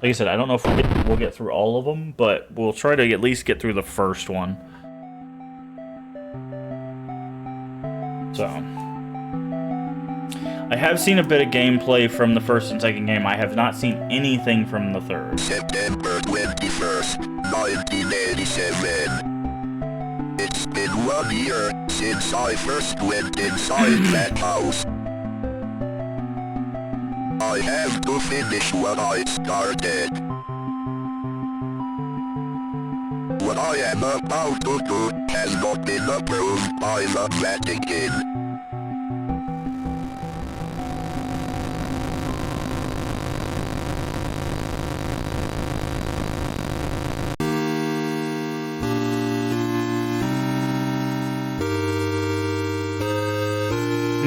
Like I said, I don't know if we'll get through all of them, but we'll try to at least get through the first one. So, I have seen a bit of gameplay from the first and second game. I have not seen anything from the third. September 21st, 1987. It's been 1 year since I first went inside that house. I have to finish what I started. What I am about to do has not been approved by the Vatican.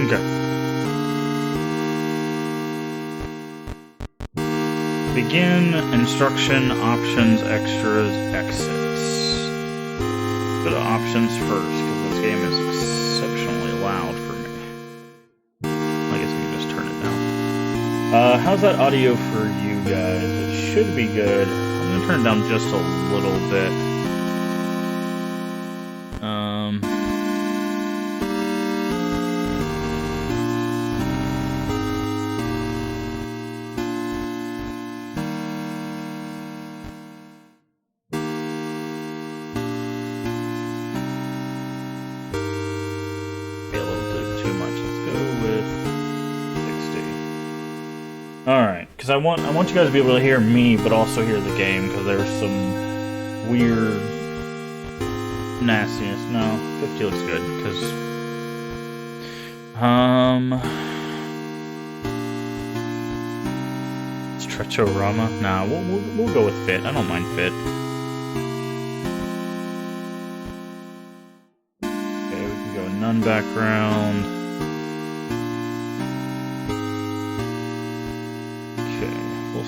Okay. Begin, instruction, options, extras, exits. Go to options first, because this game is exceptionally loud for me. I guess we can just turn it down. How's that audio for you guys? It should be good. I'm going to turn it down just a little bit. Alright, because I want you guys to be able to hear me, but also hear the game, because there's some weird nastiness. No, 50 looks good, because... It's Tretorama? Nah, we'll go with fit. I don't mind fit. Okay, we can go none background.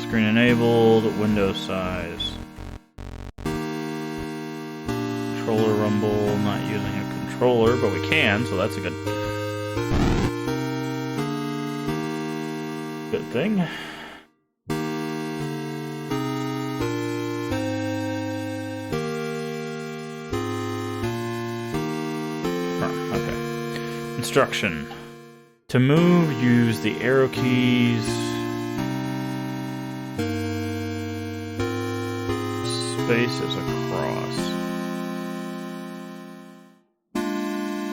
Screen enabled, window size. Controller rumble, not using a controller, but we can, so that's a good thing. Okay. Instruction. To move, use the arrow keys. Space is a cross.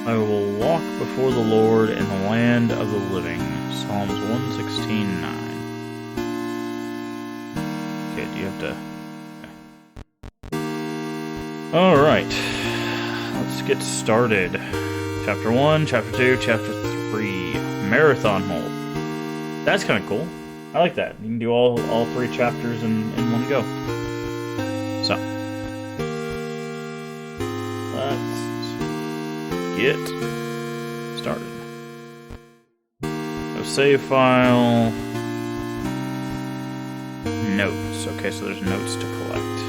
I will walk before the Lord in the land of the living. Psalms 116:9. Okay, do you have to... Okay. Alright. Let's get started. Chapter 1, Chapter 2, Chapter 3. Marathon hold. That's kind of cool. I like that. You can do all 3 chapters in one go. So, let's get started. No save file. Notes. Okay, so there's notes to collect.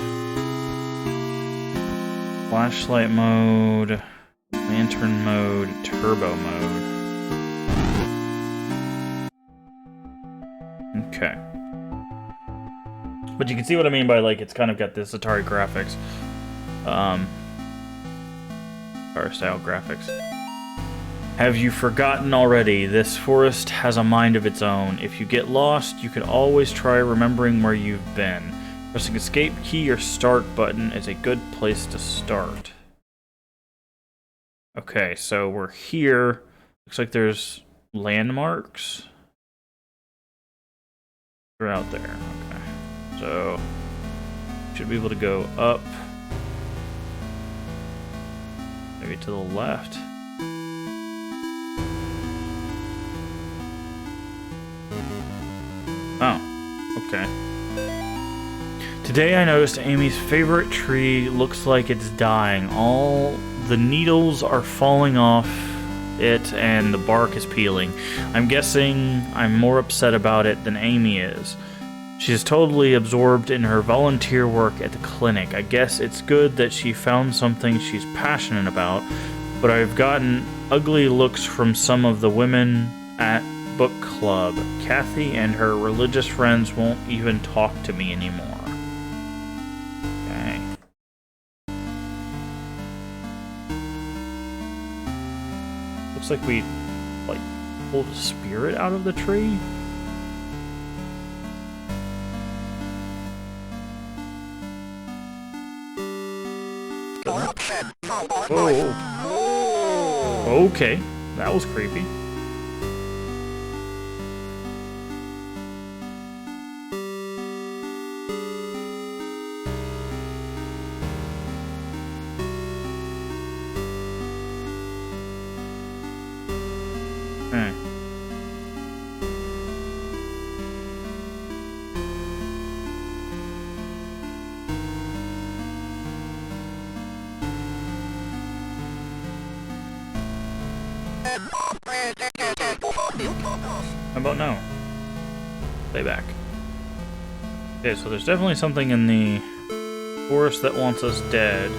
Flashlight mode, lantern mode, turbo mode. Okay. But you can see what I mean by, like, it's kind of got this Atari graphics. Atari-style graphics. Have you forgotten already? This forest has a mind of its own. If you get lost, you can always try remembering where you've been. Pressing escape key or start button is a good place to start. Okay, so we're here. Looks like there's landmarks. They're out there. Okay. So, should be able to go up, maybe to the left. Oh, okay. Today I noticed Amy's favorite tree looks like it's dying. All the needles are falling off it and the bark is peeling. I'm guessing I'm more upset about it than Amy is. She's totally absorbed in her volunteer work at the clinic. I guess it's good that she found something she's passionate about, but I've gotten ugly looks from some of the women at book club. Kathy and her religious friends won't even talk to me anymore. Okay. Looks like we, like, pulled a spirit out of the tree. Oh. Okay, that was creepy. How about now? Stay back. Okay, so there's definitely something in the forest that wants us dead.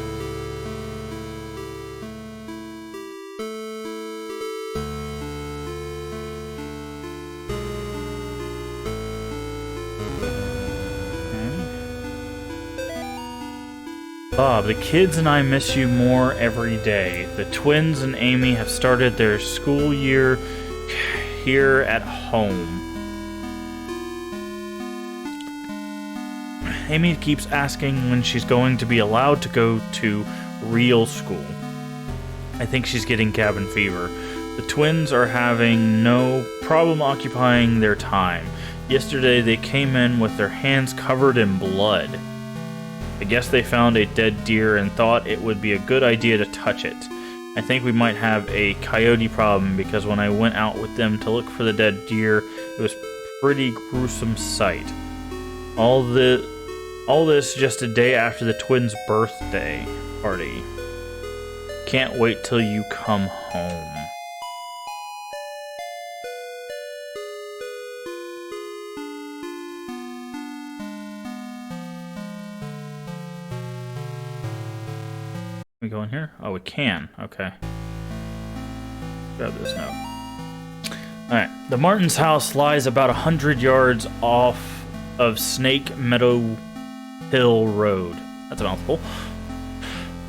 Bob, the kids and I miss you more every day. The twins and Amy have started their school year here at home. Amy keeps asking when she's going to be allowed to go to real school. I think she's getting cabin fever. The twins are having no problem occupying their time. Yesterday they came in with their hands covered in blood. I guess they found a dead deer and thought it would be a good idea to touch it. I think we might have a coyote problem because when I went out with them to look for the dead deer, it was a pretty gruesome sight. All this just a day after the twins' birthday party. Can't wait till you come home. Can we go in here? Oh, we can. Okay. Grab this note. Alright. The Martins' house lies about 100 yards off of Snake Meadow Hill Road. That's a mouthful.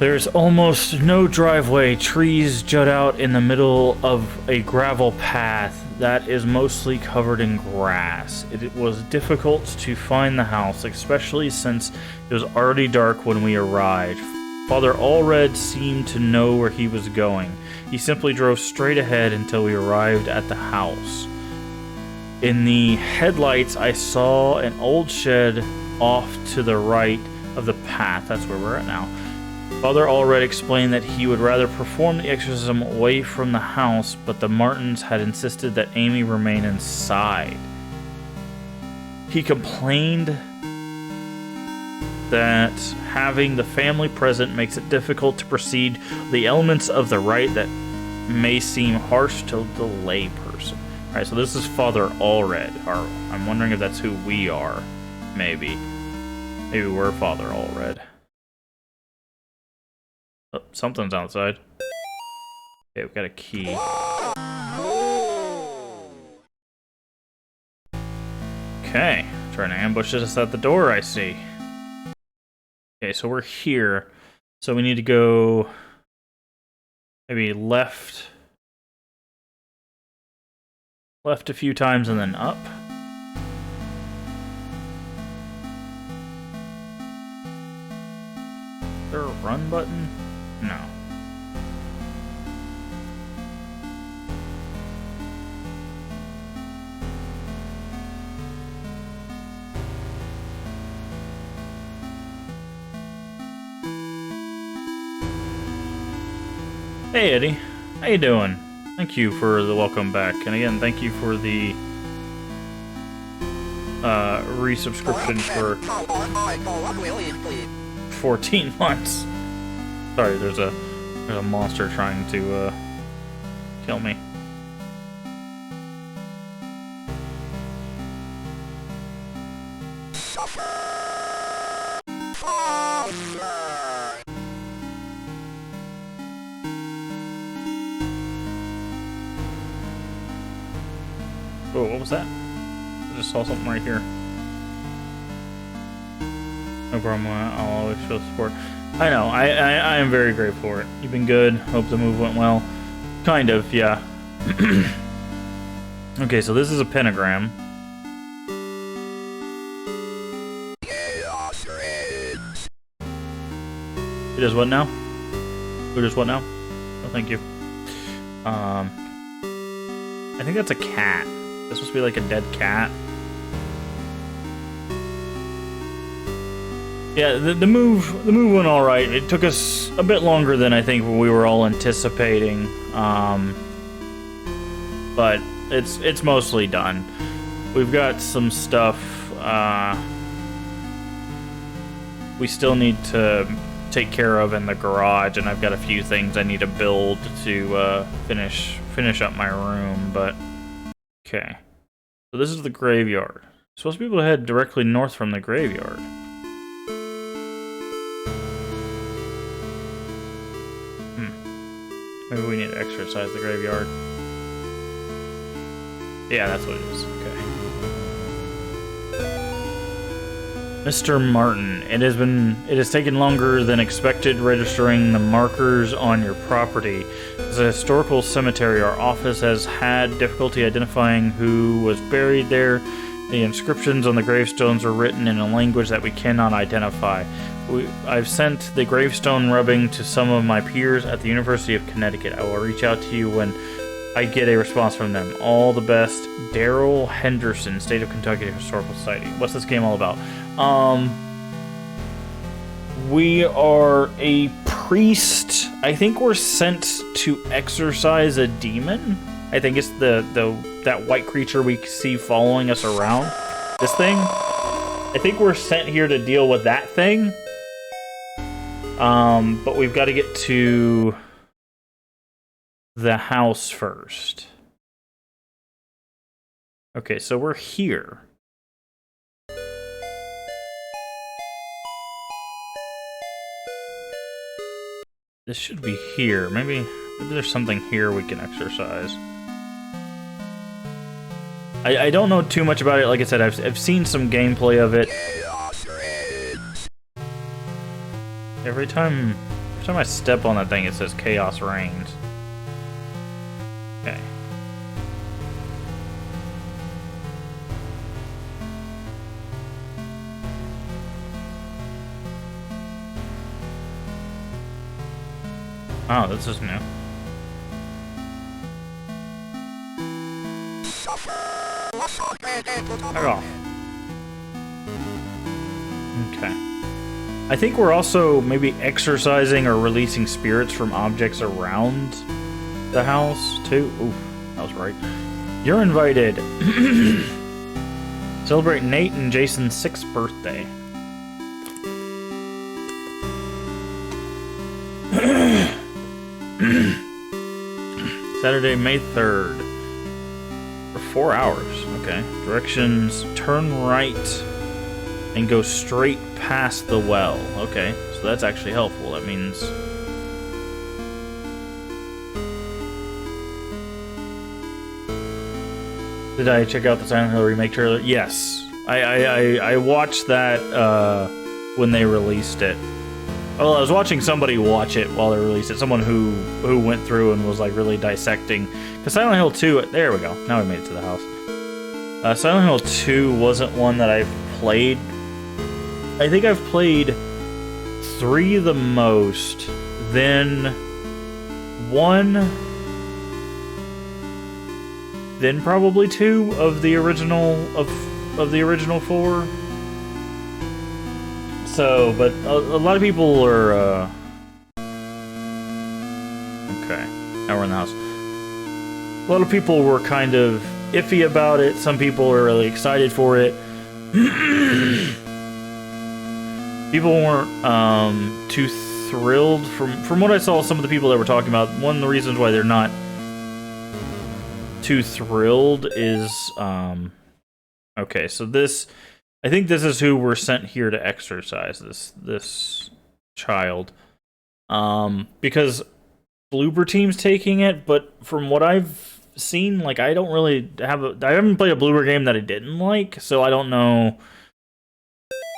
There's almost no driveway. Trees jut out in the middle of a gravel path that is mostly covered in grass. It was difficult to find the house, especially since it was already dark when we arrived. Father Allred seemed to know where he was going. He simply drove straight ahead until we arrived at the house. In the headlights, I saw an old shed off to the right of the path. That's where we're at now. Father Allred explained that he would rather perform the exorcism away from the house, but the Martins had insisted that Amy remain inside. He complained that having the family present makes it difficult to proceed the elements of the rite that may seem harsh to the lay person. Alright, so this is Father Allred. I'm wondering if that's who we are. Maybe. Maybe we're Father Allred. Oh, something's outside. Okay, we've got a key. Okay, trying to ambush us at the door, I see. Okay, so we're here. So we need to go maybe left a few times and then up. Is there a run button? No. Hey Eddie, how you doing? Thank you for the welcome back, and again, thank you for the resubscription for 14 months. Sorry, there's a monster trying to kill me. Oh, what was that? I just saw something right here. No problem. I'll always show support. I know. I am very grateful for it. You've been good. Hope the move went well. Kind of, yeah. Okay, so this is a pentagram. Who does what now? Who does what now? Oh, thank you. I think that's a cat. This must be like a dead cat. Yeah, the move went all right. It took us a bit longer than I think we were all anticipating, but it's mostly done. We've got some stuff we still need to take care of in the garage, and I've got a few things I need to build to finish up my room. But okay, so this is the graveyard. Supposed to be able to head directly north from the graveyard. Maybe we need to exercise the graveyard. Yeah, that's what it is. Okay. Mr. Martin, it has taken longer than expected registering the markers on your property. As a historical cemetery, our office has had difficulty identifying who was buried there. The inscriptions on the gravestones are written in a language that we cannot identify. I've sent the gravestone rubbing to some of my peers at the University of Connecticut. I will reach out to you when I get a response from them. All the best, Daryl Henderson, State of Kentucky Historical Society. What's this game all about? We are a priest. I think we're sent to exorcise a demon. I think it's that white creature we see following us around. This thing. I think we're sent here to deal with that thing. But we've got to get to the house first. Okay, so we're here. This should be here. Maybe there's something here we can exercise. I don't know too much about it. Like I said, I've seen some gameplay of it. Every time I step on that thing, it says Chaos Reigns. Okay. Oh, this is new. Back off. Okay. I think we're also maybe exorcising or releasing spirits from objects around the house, too. Ooh, that was right. You're invited. Celebrate Nate and Jason's 6th birthday. Saturday, May 3rd. For 4 hours. Okay. Directions: turn right and go straight past the well. Okay, so that's actually helpful. That means... Did I check out the Silent Hill remake trailer? Yes. I watched that when they released it. Well, I was watching somebody watch it while they released it. Someone who went through and was like really dissecting. Because Silent Hill 2... There we go. Now we made it to the house. Silent Hill 2 wasn't one that I've played. I think I've played 3 the most, then 1, then probably 2 of the original of the original 4. So, but a lot of people are okay. Now we're in the house. A lot of people were kind of iffy about it. Some people are really excited for it. People weren't too thrilled. From what I saw, some of the people that were talking about, one of the reasons why they're not too thrilled is okay, so this, I think this is who we're sent here to exorcise, this child, because Bloober Team's taking it, but from what I've seen, like, I don't really I haven't played a Bloober game that I didn't like, so I don't know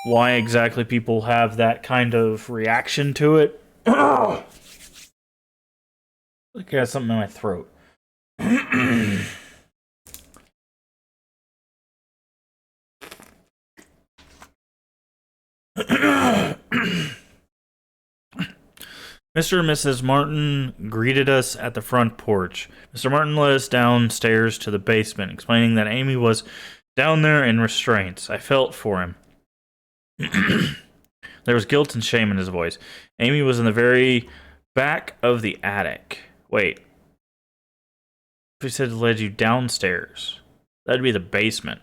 why exactly people have that kind of reaction to it. Like I got something in my throat. Mr. and Mrs. Martin greeted us at the front porch. Mr. Martin led us downstairs to the basement, explaining that Amy was down there in restraints. I felt for him. There was guilt and shame in his voice. Amy was in the very back of the attic. Wait. He said it led you downstairs. That'd be the basement.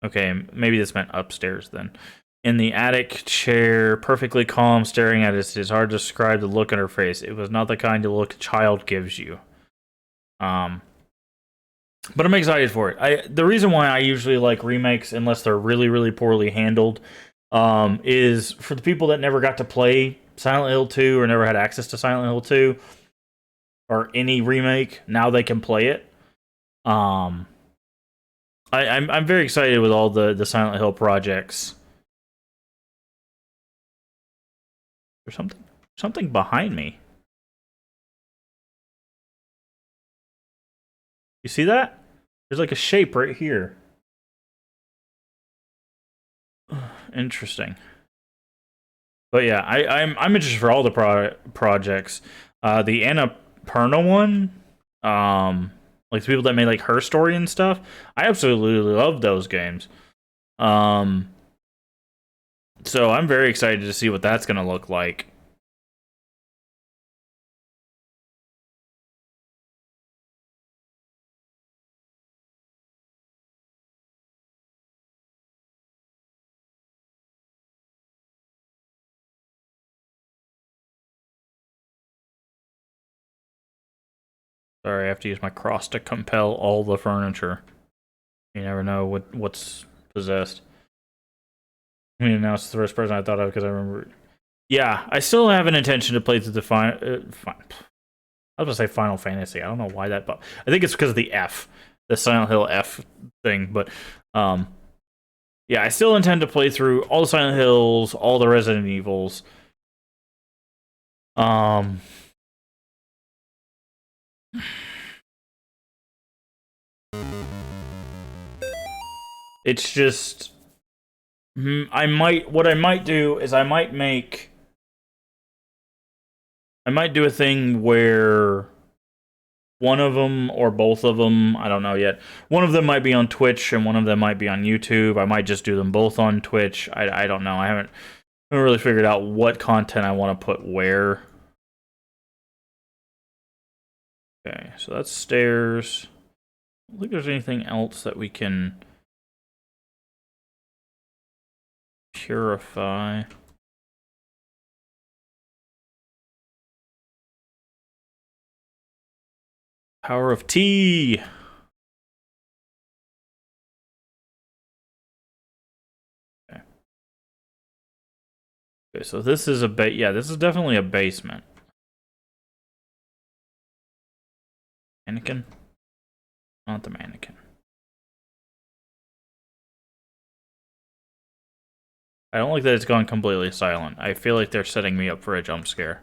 Okay, maybe this meant upstairs then. In the attic chair, perfectly calm, staring at us. It is hard to describe the look on her face. It was not the kind of look a child gives you. But I'm excited for it. The reason why I usually like remakes, unless they're really, really poorly handled, is for the people that never got to play Silent Hill 2 or never had access to Silent Hill 2 or any remake, now they can play it. I'm very excited with all the Silent Hill projects. There's something behind me. You see that? There's like a shape right here. Interesting. But yeah, I'm interested for all the projects. The Annapurna one, like the people that made like Her Story and stuff. I absolutely love those games. So I'm very excited to see what that's gonna look like. Sorry, I have to use my cross to compel all the furniture. You never know what's possessed. I mean, now it's the first person I thought of because I remember. Yeah, I still have an intention to play through the I was gonna say Final Fantasy. I don't know why that, but I think it's because of the F, the Silent Hill F thing. But yeah, I still intend to play through all the Silent Hills, all the Resident Evils. It's just what I might do is I might do a thing where one of them or both of them, I don't know yet. One of them might be on Twitch and one of them might be on YouTube. I might just do them both on Twitch. I don't know. I haven't really figured out what content I want to put where. Okay, so that's stairs. I don't think there's anything else that we can purify. Power of tea. Okay, so this is this is definitely a basement. Mannequin? Not the mannequin. I don't like that it's gone completely silent. I feel like they're setting me up for a jump scare.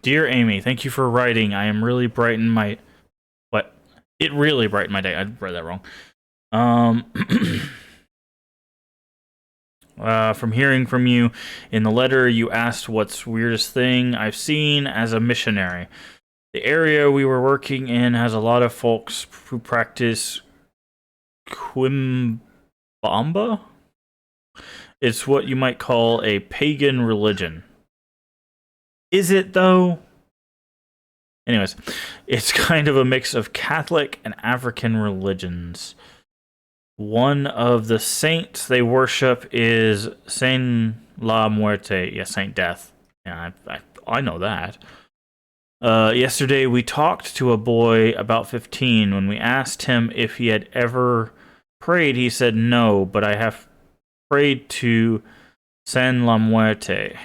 Dear Amy, thank you for writing. I am really brightened my... What? It really brightened my day. I read that wrong. From hearing from you in the letter, you asked what's weirdest thing I've seen as a missionary. The area we were working in has a lot of folks who practice Quimbamba? It's what you might call a pagan religion. Is it, though? Anyways, it's kind of a mix of Catholic and African religions. One of the saints they worship is Saint La Muerte. Yeah, Saint Death. Yeah, I know that. Yesterday we talked to a boy about 15 when we asked him if he had ever prayed, he said no, but I have prayed to San La Muerte.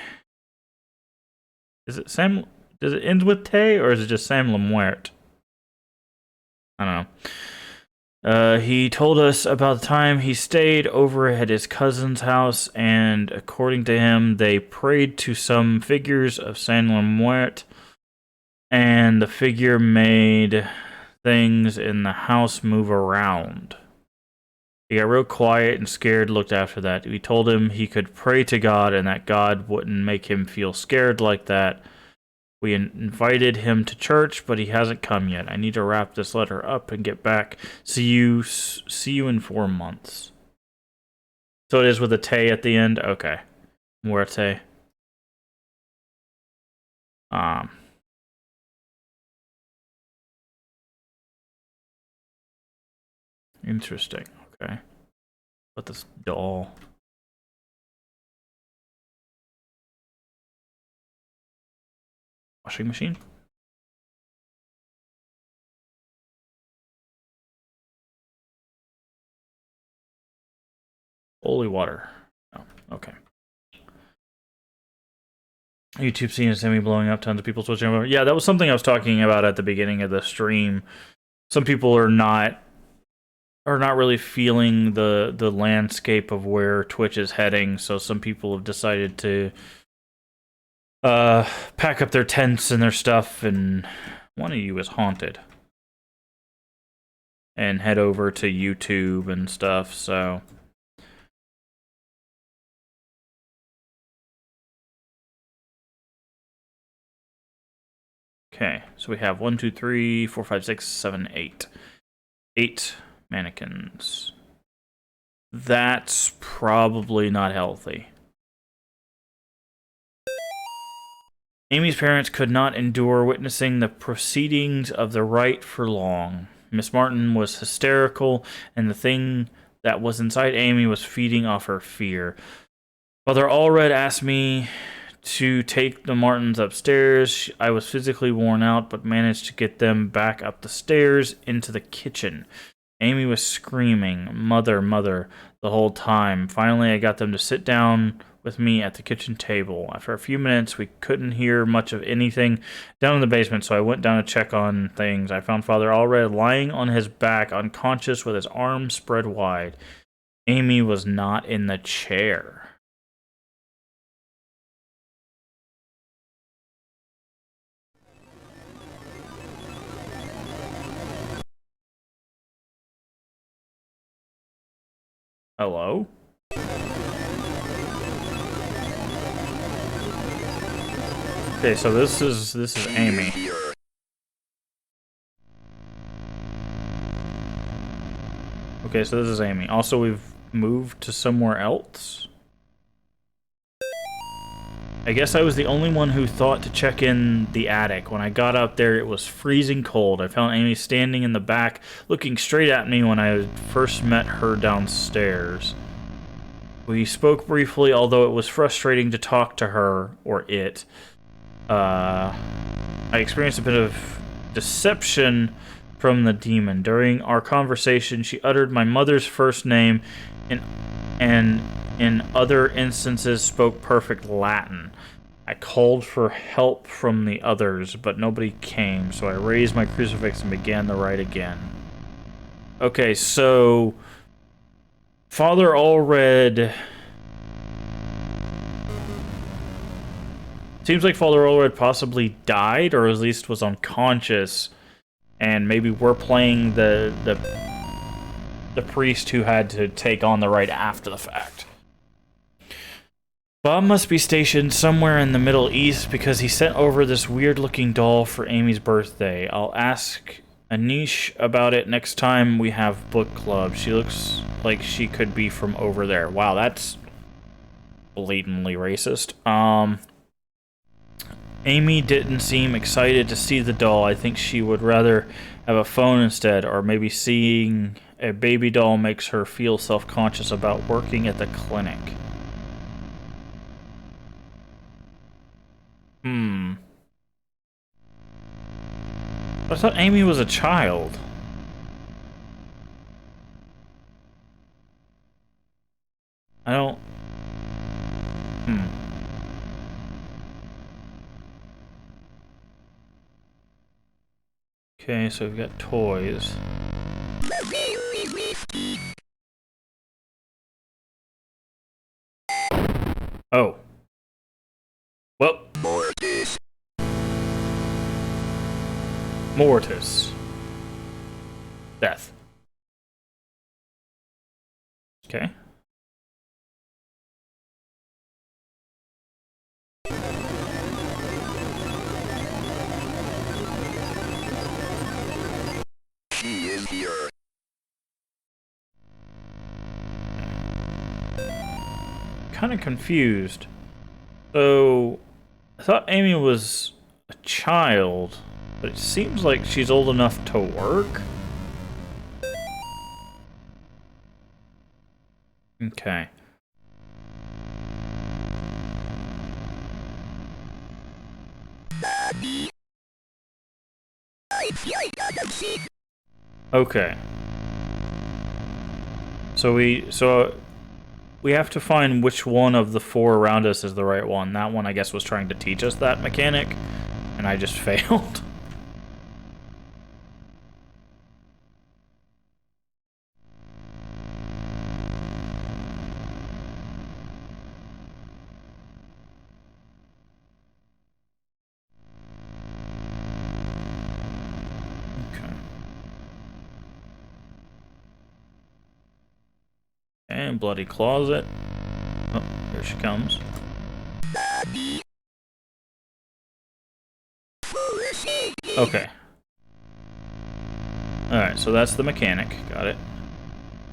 Is it Sam? Does it end with Te, or is it just Sam La Muerte? I don't know. He told us about the time he stayed over at his cousin's house, and according to him, they prayed to some figures of San La Muerte, and the figure made things in the house move around. He got real quiet and scared, looked after that. We told him he could pray to God and that God wouldn't make him feel scared like that. We invited him to church, but he hasn't come yet. I need to wrap this letter up and get back. See you in 4 months. So it is with a te at the end? Okay. Muerte. Interesting. Okay. But this doll. Washing machine? Holy water. Oh, okay. YouTube scene is semi blowing up, tons of people switching over. Yeah, that was something I was talking about at the beginning of the stream. Some people are not really feeling the landscape of where Twitch is heading, so some people have decided to pack up their tents and their stuff, and one of you is haunted. And head over to YouTube and stuff, so... Okay, so we have 1, 2, 3, 4, 5, 6, 7, 8. 8 mannequins. That's probably not healthy. Amy's parents could not endure witnessing the proceedings of the rite for long. Miss Martin was hysterical, and the thing that was inside Amy was feeding off her fear. Father Allred asked me to take the Martins upstairs. I was physically worn out, but managed to get them back up the stairs into the kitchen. Amy was screaming, "Mother, mother," the whole time. Finally, I got them to sit down with me at the kitchen table. After a few minutes, we couldn't hear much of anything down in the basement, so I went down to check on things. I found Father Allred lying on his back, unconscious, with his arms spread wide. Amy was not in the chair. Hello? Okay, so this is Amy. Okay, so this is Amy. Also, we've moved to somewhere else. I guess I was the only one who thought to check in the attic. When I got up there, it was freezing cold. I found Amy standing in the back, looking straight at me when I first met her downstairs. We spoke briefly, although it was frustrating to talk to her, or it. I experienced a bit of deception from the demon. During our conversation, she uttered my mother's first name and in other instances spoke perfect Latin. I called for help from the others, but nobody came, so I raised my crucifix and began the rite again. Okay, so Father Allred... Seems like Father Allred possibly died, or at least was unconscious, and maybe we're playing the priest who had to take on the rite after the fact. Bob must be stationed somewhere in the Middle East because he sent over this weird-looking doll for Amy's birthday. I'll ask Anish about it next time we have book club. She looks like she could be from over there. Wow, that's blatantly racist. Amy didn't seem excited to see the doll. I think she would rather have a phone instead, or maybe seeing a baby doll makes her feel self-conscious about working at the clinic. I thought Amy was a child. Okay, so we've got toys. Oh. Well. Mortis. Death. Okay. She is here. Kind of confused. So, I thought Amy was a child, but it seems like she's old enough to work. Okay. Okay. So we have to find which one of the four around us is the right one. That one, I guess, was trying to teach us that mechanic, and I just failed. Okay. And bloody closet. Oh, here she comes. Okay. Alright, so that's the mechanic. Got it.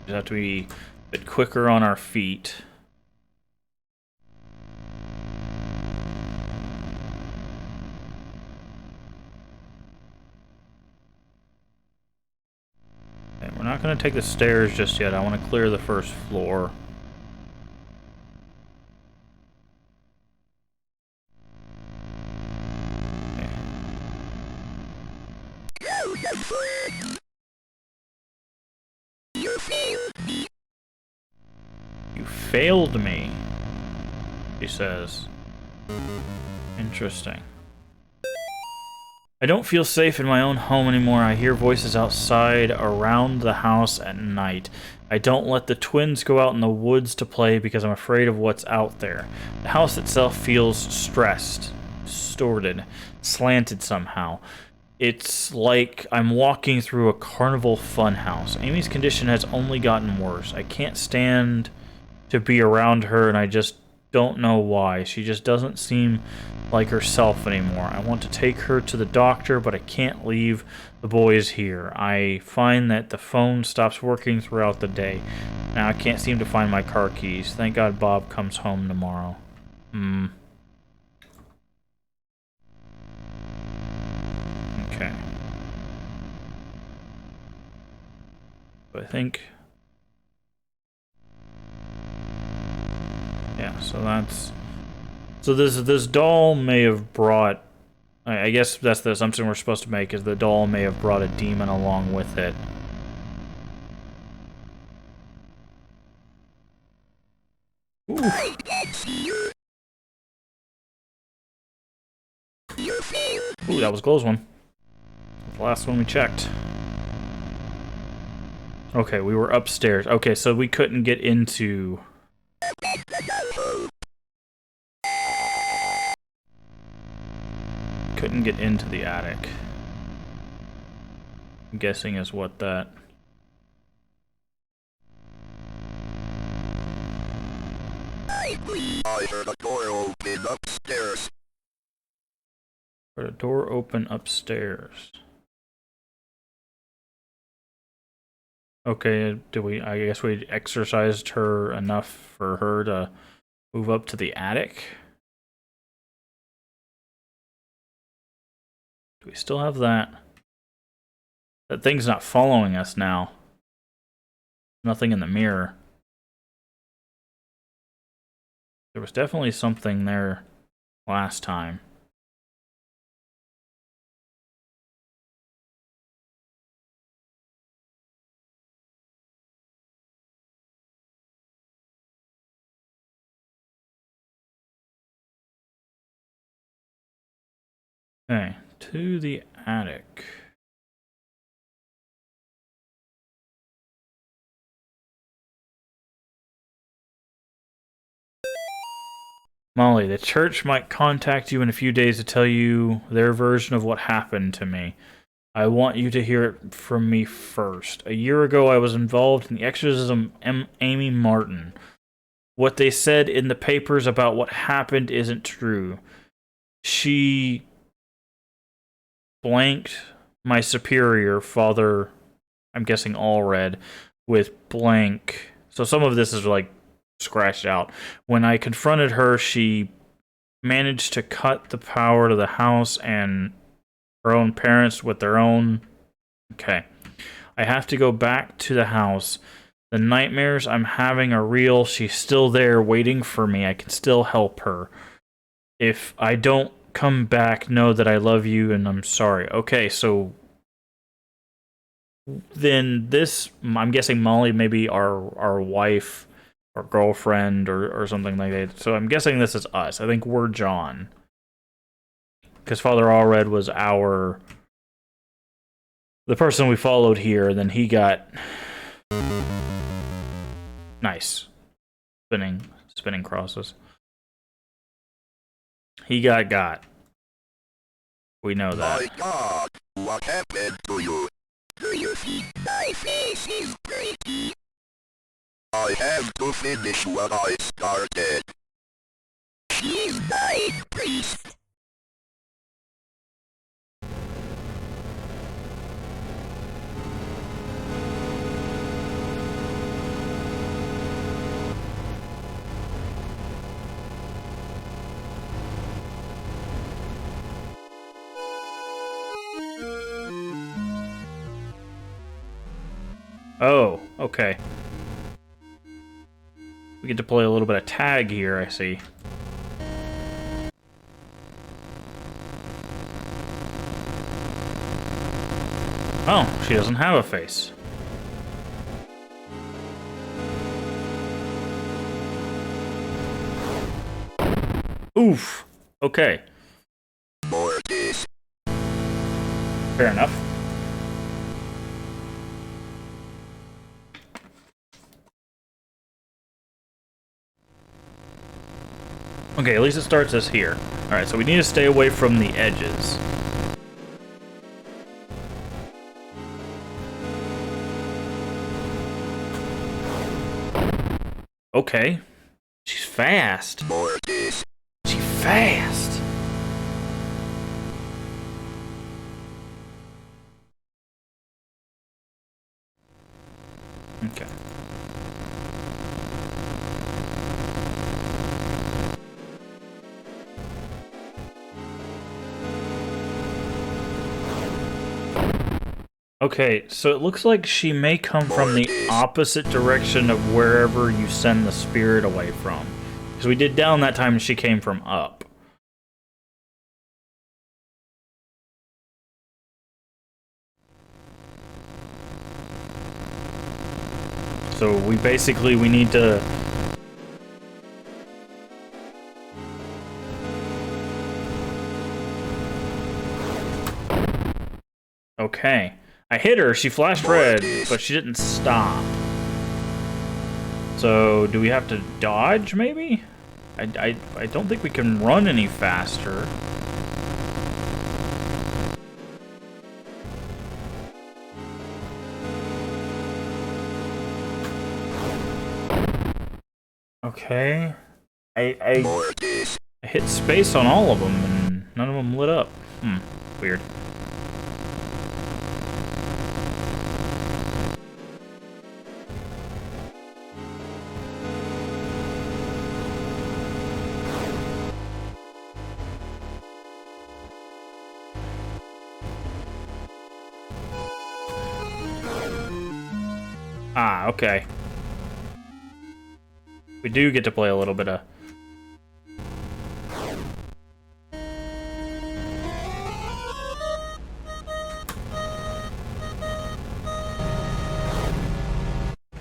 Just have to be a bit quicker on our feet. Okay, we're not going to take the stairs just yet. I want to clear the first floor. You failed me, she says. Interesting. I don't feel safe in my own home anymore. I hear voices outside around the house at night. I don't let the twins go out in the woods to play because I'm afraid of what's out there. The house itself feels stressed, distorted, slanted somehow. It's like I'm walking through a carnival funhouse. Amy's condition has only gotten worse. I can't stand to be around her, and I just don't know why. She just doesn't seem like herself anymore. I want to take her to the doctor, but I can't leave the boys here. I find that the phone stops working throughout the day. Now I can't seem to find my car keys. Thank God Bob comes home tomorrow. Okay. So I think... yeah, so that's... so this doll may have brought... I guess that's the assumption we're supposed to make, is the doll may have brought a demon along with it. Ooh. Ooh, that was a close one. The last one we checked. Okay, we were upstairs. Okay, so we couldn't get into... couldn't get into the attic. I'm guessing is what that... I heard a door open upstairs. Heard a door open upstairs. Okay, do we... I guess we exercised her enough for her to move up to the attic? Do we still have that? That thing's not following us now. Nothing in the mirror. There was definitely something there last time. Okay, to the attic. Molly, the church might contact you in a few days to tell you their version of what happened to me. I want you to hear it from me first. A year ago, I was involved in the exorcism of Amy Martin. What they said in the papers about what happened isn't true. She blanked my superior, Father, I'm guessing Allred, with blank. So some of this is like scratched out. When I confronted her, she managed to cut the power to the house and her own parents with their own. Okay. I have to go back to the house. The nightmares I'm having are real. She's still there waiting for me. I can still help her. If I don't come back, know that I love you and I'm sorry. Okay, so then this, I'm guessing Molly maybe our wife or girlfriend or something like that. So I'm guessing this is us. I think we're John. Because Father Allred was the person we followed here, and then he got nice. Spinning crosses. He got. We know that. My God, what happened to you? Do you think my face is pretty? I have to finish what I started. She's my priest. Oh, okay. We get to play a little bit of tag here, I see. Oh, she doesn't have a face. Oof. Okay. Mortis. Fair enough. Okay, at least it starts us here. Alright, so we need to stay away from the edges. Okay. She's fast. Mortis. She's fast. Okay. Okay, so it looks like she may come from the opposite direction of wherever you send the spirit away from. Because we did down that time and she came from up. So we need to... Okay. I hit her, she flashed red, but she didn't stop. So, do we have to dodge, maybe? I don't think we can run any faster. Okay. I hit space on all of them, and none of them lit up. Weird. Ah, okay. We do get to play a little bit of...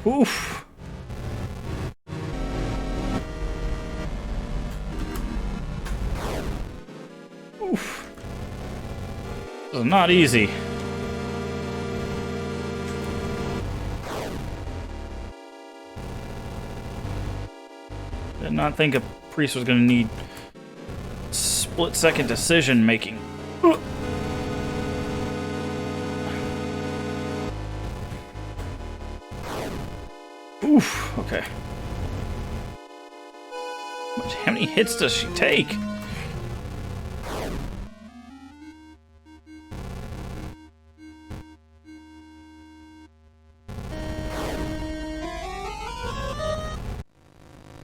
Oof! Oof. This is not easy. Did not think a priest was going to need split-second decision-making. Oof, okay. How many hits does she take?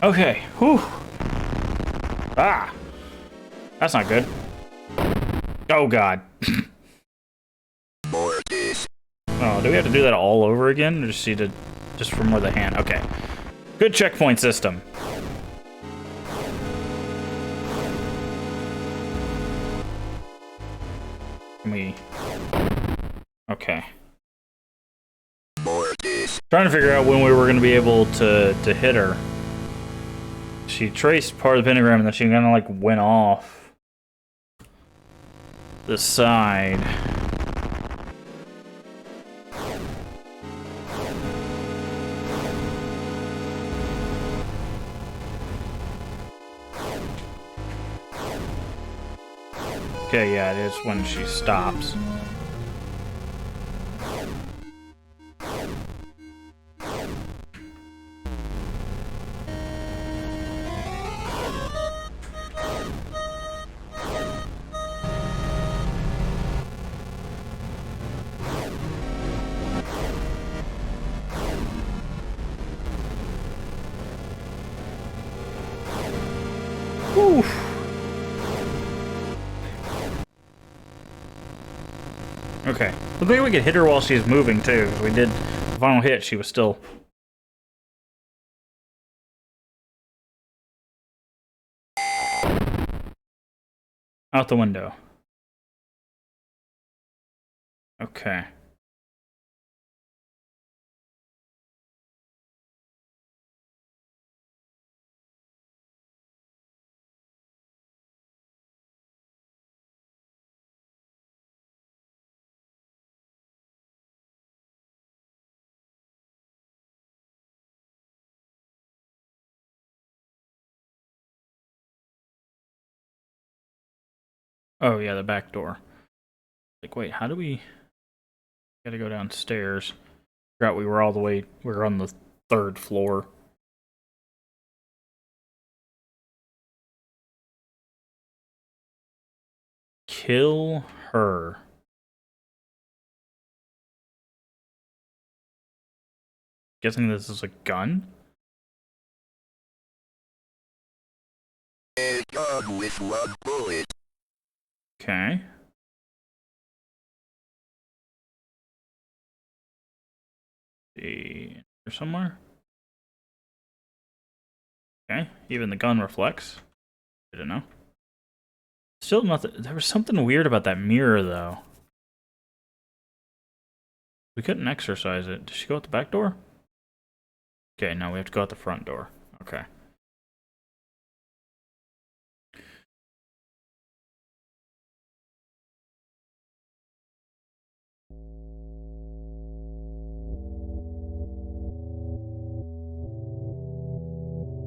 Okay, whew. Ah! That's not good. Oh, God. Oh, do we have to do that all over again? Or just need to... just from where the hand... Okay. Good checkpoint system. Can we... Okay. Trying to figure out when we were going to be able to hit her. She traced part of the pentagram and then she kind of like went off the side. Okay, yeah, it is when she stops. Oof. Okay. Look like we could hit her while she's moving, too. We did the final hit, she was still... out the window. Okay. Oh, yeah, the back door. Like, wait, how do we... Gotta go downstairs. Forgot we were all the way... We were on the 3rd floor. Kill her. Guessing this is a gun? A gun with 1 bullet. Okay. See, here somewhere. Okay, even the gun reflects. I don't know. Still nothing. There was something weird about that mirror, though. We couldn't exercise it. Did she go out the back door? Okay, no, we have to go out the front door. Okay.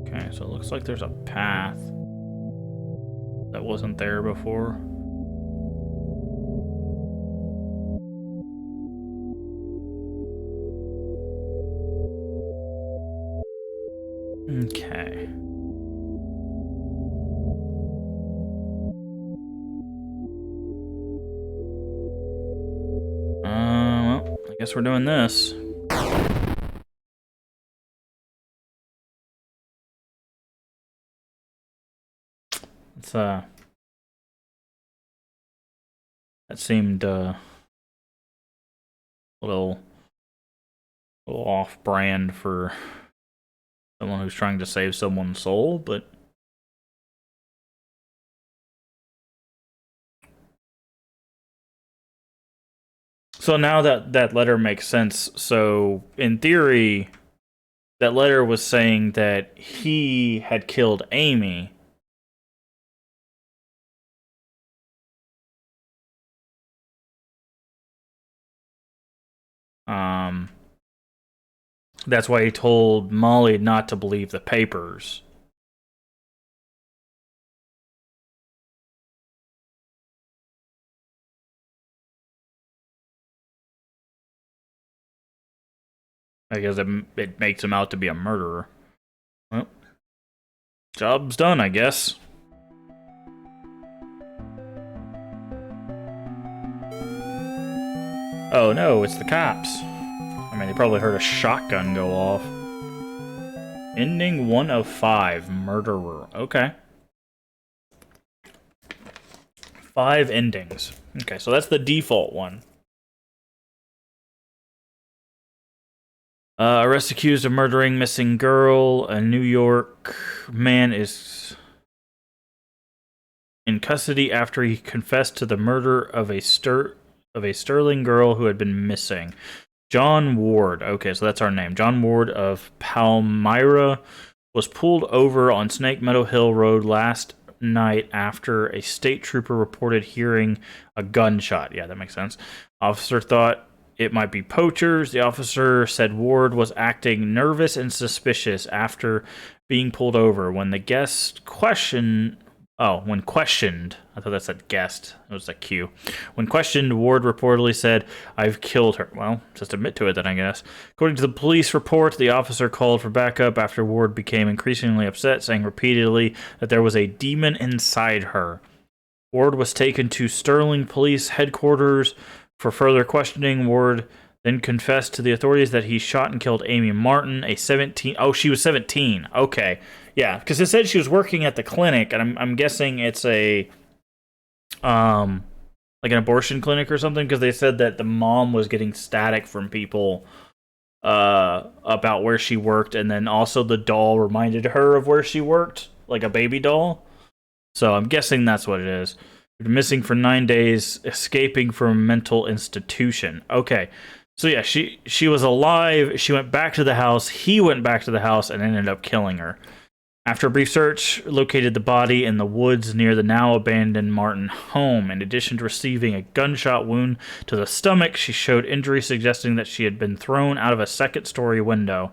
Okay, so it looks like there's a path that wasn't there before. Okay. Well, I guess we're doing this. It's, that seemed, a little off-brand for someone who's trying to save someone's soul, but... So now that letter makes sense. So, in theory, that letter was saying that he had killed Amy. That's why he told Molly not to believe the papers. I guess it makes him out to be a murderer. Well, job's done, I guess. Oh no, it's the cops. I mean, they probably heard a shotgun go off. Ending 1 of 5, murderer. Okay. 5 endings. Okay, so that's the default one. Arrest accused of murdering missing girl. A New York man is in custody after he confessed to the murder of a Sterling girl who had been missing. John Ward. Okay, so that's our name. John Ward of Palmyra was pulled over on Snake Meadow Hill Road last night after a state trooper reported hearing a gunshot. Yeah, that makes sense. Officer thought it might be poachers. The officer said Ward was acting nervous and suspicious after being pulled over. When questioned, I thought that said guest. It was a Q. When questioned, Ward reportedly said, "I've killed her." Well, just admit to it then, I guess. According to the police report, the officer called for backup after Ward became increasingly upset, saying repeatedly that there was a demon inside her. Ward was taken to Sterling Police Headquarters for further questioning. Ward then confessed to the authorities that he shot and killed Amy Martin, a 17... Oh, she was 17. Okay. Yeah, because it said she was working at the clinic, and I'm guessing it's a... like an abortion clinic or something, because they said that the mom was getting static from people about where she worked, and then also the doll reminded her of where she worked, like a baby doll. So I'm guessing that's what it is. Been missing for 9 days, escaping from a mental institution. Okay. So yeah, she was alive, she went back to the house, he went back to the house, and ended up killing her. After a brief search, located the body in the woods near the now-abandoned Martin home. In addition to receiving a gunshot wound to the stomach, she showed injury suggesting that she had been thrown out of a second-story window.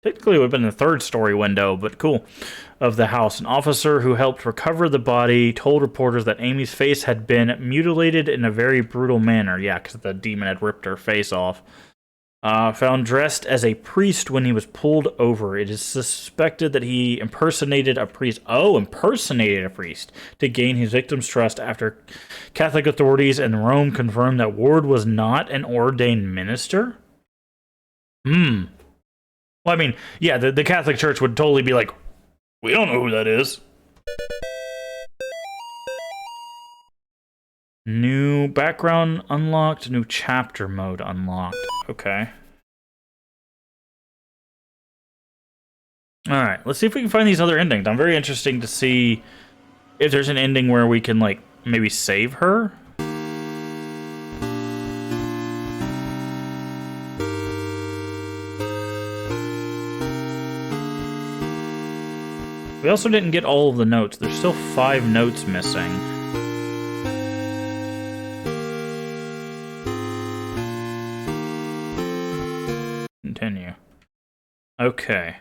Technically, it would have been the third-story window, but cool, of the house. An officer who helped recover the body told reporters that Amy's face had been mutilated in a very brutal manner. Yeah, because the demon had ripped her face off. Found dressed as a priest when he was pulled over. It is suspected that he impersonated a priest. Oh, impersonated a priest to gain his victim's trust after Catholic authorities in Rome confirmed that Ward was not an ordained minister? Well, I mean, yeah, the Catholic Church would totally be like, we don't know who that is. New background unlocked, new chapter mode unlocked. Okay. Alright, let's see if we can find these other endings. I'm very interested to see if there's an ending where we can, like, maybe save her. We also didn't get all of the notes. There's still 5 notes missing. Continue. Okay.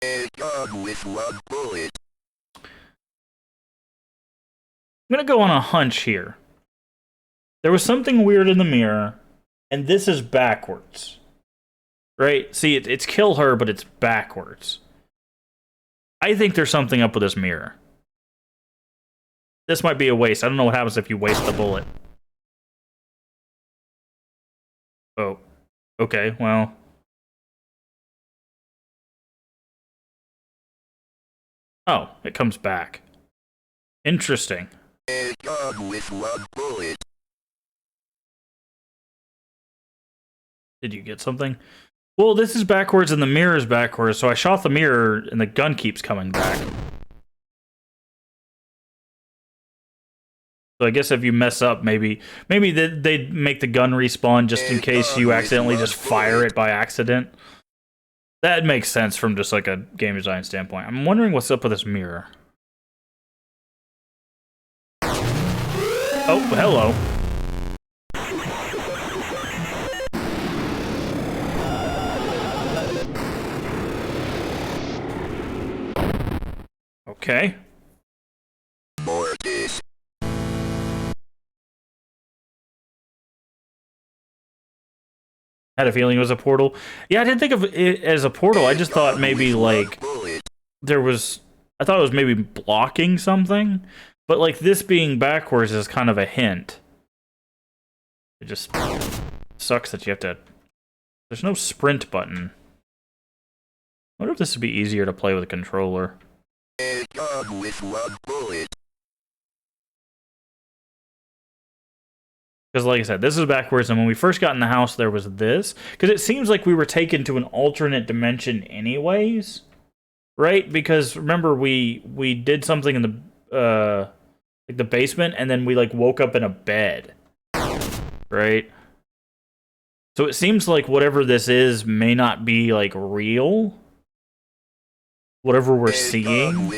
With 1 bullet. I'm gonna go on a hunch here. There was something weird in the mirror, and this is backwards. Right? See, it's kill her, but it's backwards. I think there's something up with this mirror. This might be a waste. I don't know what happens if you waste the bullet. Oh. Okay, well. Oh, it comes back. Interesting. With 1 bullet. Did you get something? Well, this is backwards and the mirror is backwards, so I shot the mirror and the gun keeps coming back. So I guess if you mess up, maybe they'd make the gun respawn just in case you accidentally just fire it by accident. That makes sense from just like a game design standpoint. I'm wondering what's up with this mirror. Oh, hello. Okay. More this. Had a feeling it was a portal. Yeah, I didn't think of it as a portal. I just thought maybe, like, there was... I thought it was maybe blocking something. But, like, this being backwards is kind of a hint. It just sucks that you have to... There's no sprint button. I wonder if this would be easier to play with a controller. Because, like I said, this is backwards, and when we first got in the house, there was this. Because it seems like we were taken to an alternate dimension anyways, right? Because, remember, we did something in the, like the basement, and then we, like, woke up in a bed, right? So it seems like whatever this is may not be, like, real. Whatever we're seeing.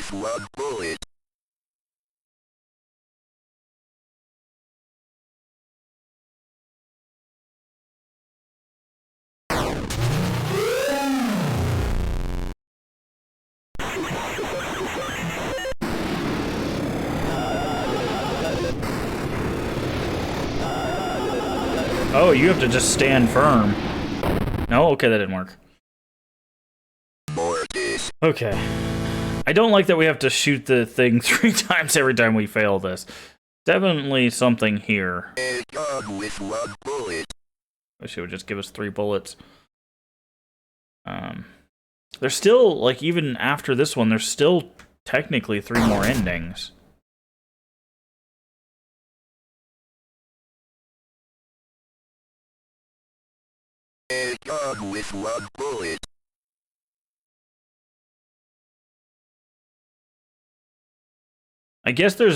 Oh, you have to just stand firm. No? Okay, that didn't work. Okay. I don't like that we have to shoot the thing 3 times every time we fail this. Definitely something here. Wish it would just give us 3 bullets. There's still, like, even after this one, there's still technically 3 more endings. With 1 bullet. I guess there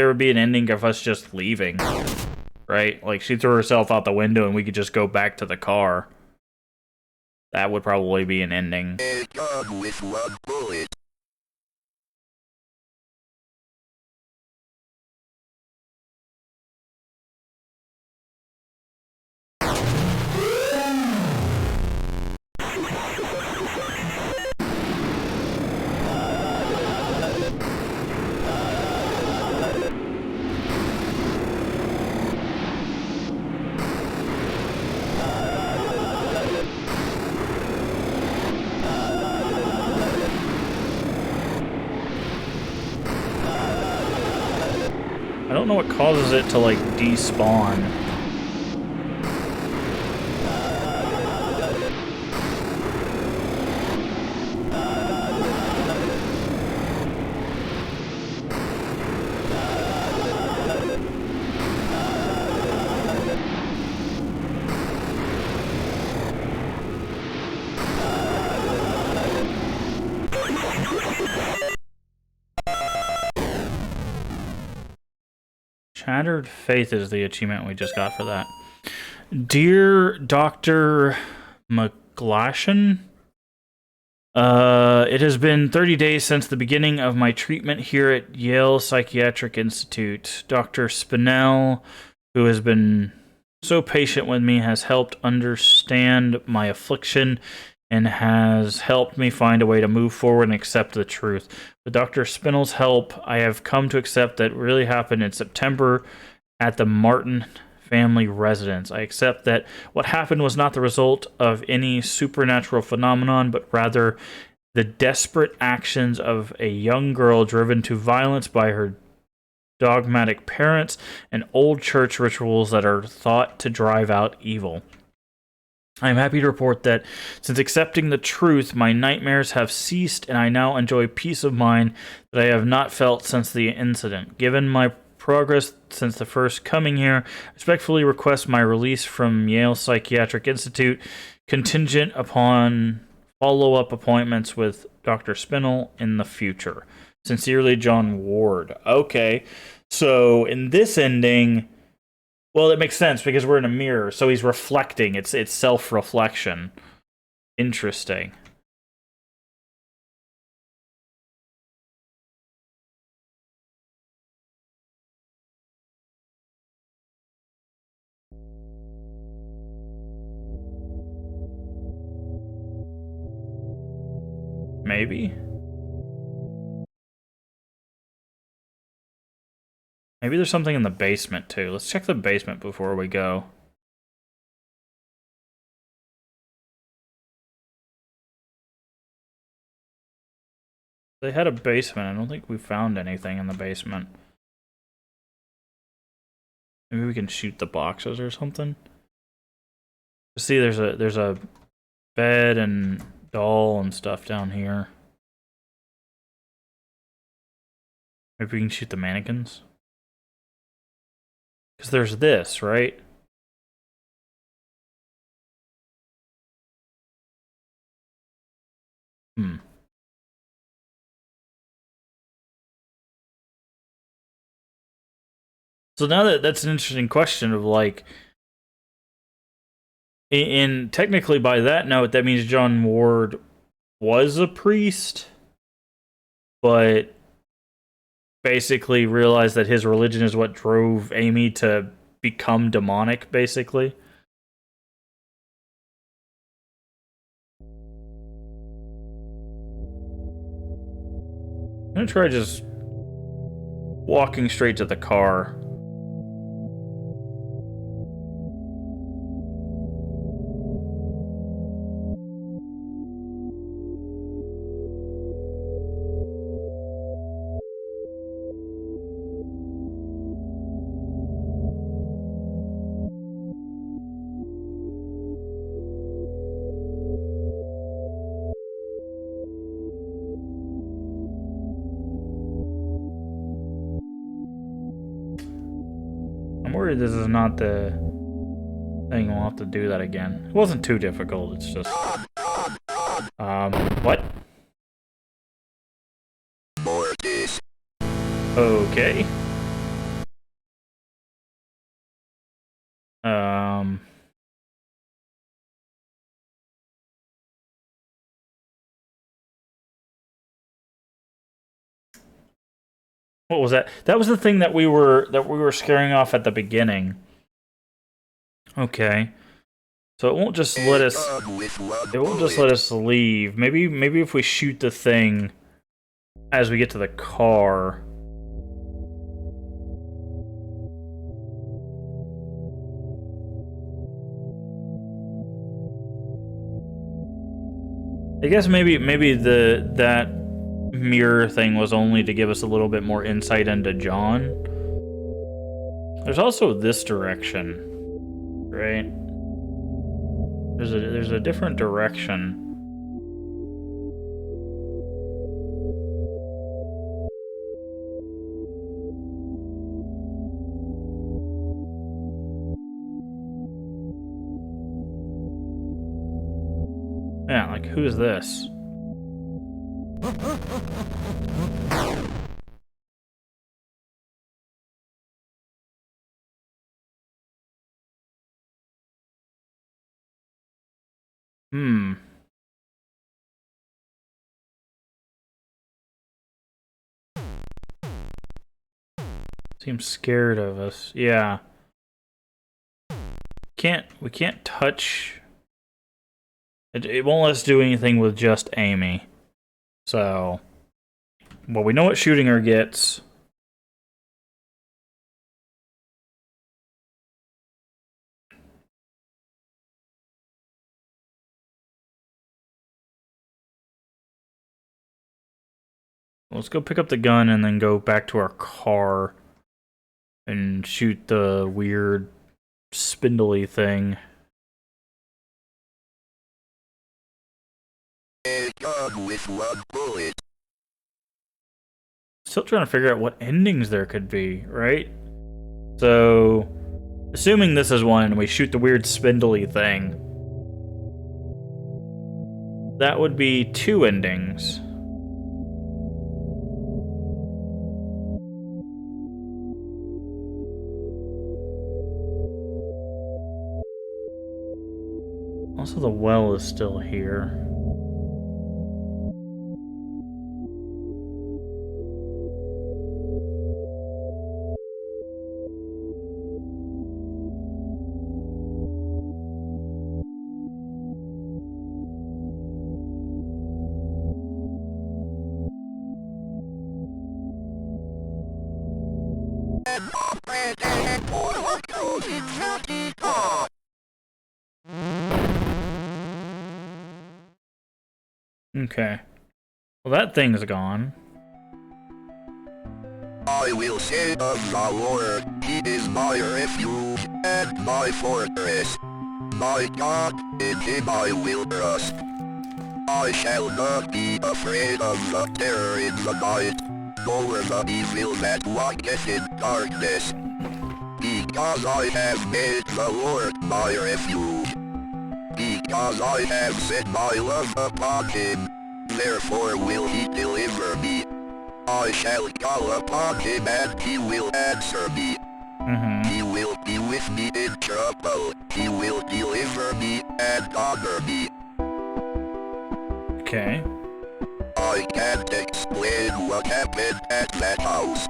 would be an ending of us just leaving, right? Like, she threw herself out the window and we could just go back to the car. That would probably be an ending. With 1 bullet. I don't know what causes it to, like, despawn. Shattered Faith is the achievement we just got for that. Dear Dr. McGlashan, it has been 30 days since the beginning of my treatment here at Yale Psychiatric Institute. Dr. Spinell, who has been so patient with me, has helped understand my affliction and has helped me find a way to move forward and accept the truth. With Dr. Spinell's help, I have come to accept that really happened in September at the Martin family residence. I accept that what happened was not the result of any supernatural phenomenon, but rather the desperate actions of a young girl driven to violence by her dogmatic parents and old church rituals that are thought to drive out evil. I am happy to report that since accepting the truth, my nightmares have ceased and I now enjoy peace of mind that I have not felt since the incident. Given my progress since the first coming here, I respectfully request my release from Yale Psychiatric Institute, contingent upon follow-up appointments with Dr. Spinell in the future. Sincerely, John Ward. Okay, so in this ending... Well, it makes sense because we're in a mirror, so he's reflecting. It's self-reflection. Interesting. Maybe? Maybe there's something in the basement, too. Let's check the basement before we go. They had a basement. I don't think we found anything in the basement. Maybe we can shoot the boxes or something. See, there's a bed and doll and stuff down here. Maybe we can shoot the mannequins. Because there's this, right? So now that's an interesting question of like, and technically by that note, that means John Ward was a priest, but basically realized that his religion is what drove Amy to become demonic, basically. I'm gonna try just walking straight to the car. This is not the thing. We'll have to do that again. It wasn't too difficult. It's just what? Okay. What was that? That was the thing that we were scaring off at the beginning. Okay. So it won't just let us. It won't just let us leave. Maybe if we shoot the thing as we get to the car. I guess maybe that mirror thing was only to give us a little bit more insight into John. There's also this direction, right? There's a different direction. Yeah, like who's this? Seems scared of us. Yeah. We can't touch. It won't let us do anything with just Amy. So, well, we know what shooting her gets. Let's go pick up the gun and then go back to our car and shoot the weird spindly thing. With one bullet. Still trying to figure out what endings there could be, right? So, assuming this is one and we shoot the weird spindly thing, that would be 2 endings. Also, the well is still here. Okay. Well, that thing's gone. I will say of the Lord, he is my refuge and my fortress. My God, in him I will trust. I shall not be afraid of the terror in the night, nor the evil that walketh in darkness. Because I have made the Lord my refuge. Because I have set my love upon him, therefore will he deliver me. I shall call upon him and he will answer me. He will be with me in trouble. He will deliver me and honor me. Okay. I can't explain what happened at that house.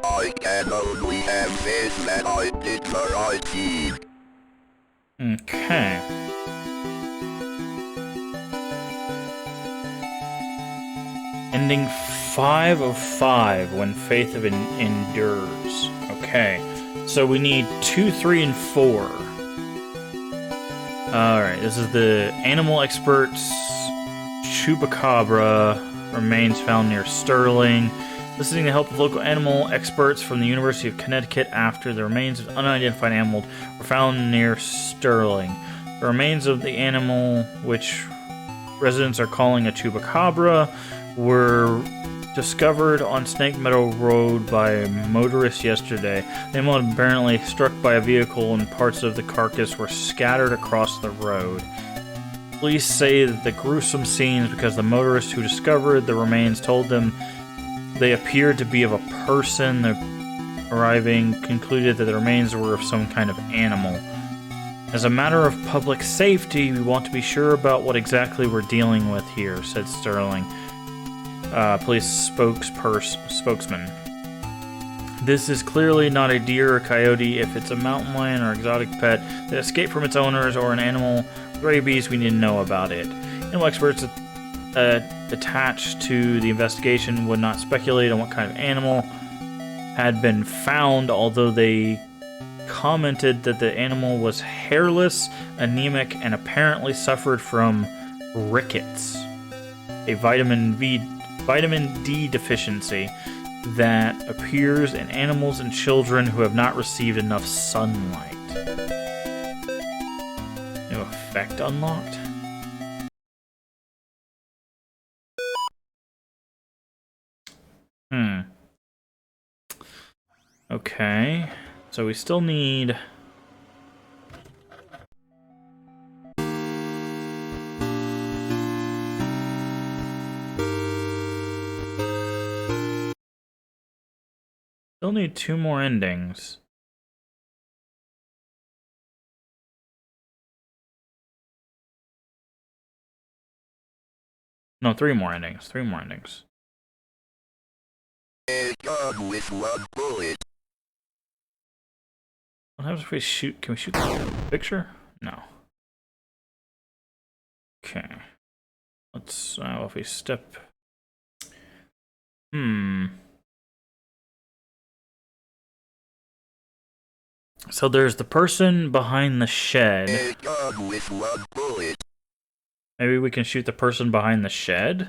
I can only have faith that I did the right thing. Okay. Ending 5 of 5 when faith of endures. Okay. So we need 2, 3, and 4. Alright, this is the animal experts. Chupacabra remains found near Sterling. Listening to the help of local animal experts from the University of Connecticut after the remains of unidentified animal were found near Sterling. The remains of the animal, which residents are calling a chupacabra, were discovered on Snake Meadow Road by motorists yesterday. The animal had apparently struck by a vehicle and parts of the carcass were scattered across the road. Police say that the gruesome scenes because the motorist who discovered the remains told them they appeared to be of a person. The arriving concluded that the remains were of some kind of animal. As a matter of public safety, we want to be sure about what exactly we're dealing with here, said Sterling. Police spokesman. This is clearly not a deer or coyote. If it's a mountain lion or exotic pet that escaped from its owners or an animal with rabies, we need to know about it. Animal experts attached to the investigation would not speculate on what kind of animal had been found, although they commented that the animal was hairless, anemic, and apparently suffered from rickets, a vitamin D deficiency that appears in animals and children who have not received enough sunlight. New effect unlocked? Okay. So we still need... Still need 2 more endings. No, 3 more endings. 3 more endings. A gun with 1 bullet. What happens if we shoot? Can we shoot the picture? No. Okay. Let's, if we step... So there's the person behind the shed. A gun with 1 bullet. Maybe we can shoot the person behind the shed?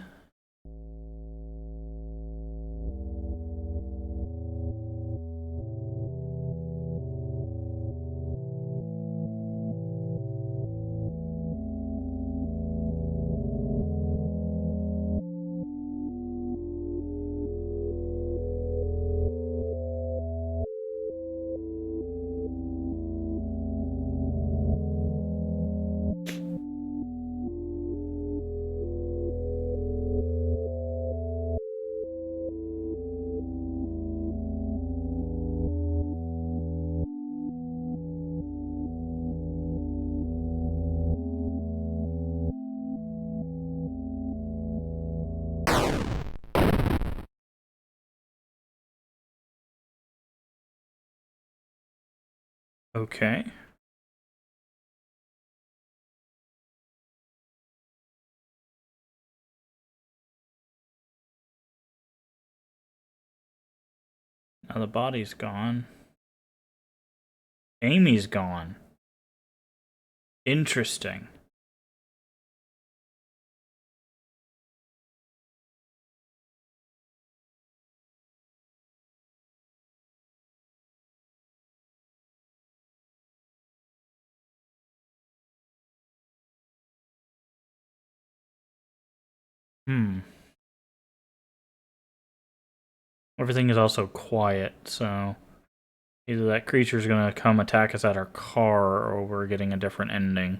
Okay. Now the body's gone. Amy's gone. Interesting. Everything is also quiet, so either that creature's gonna come attack us at our car, or we're getting a different ending.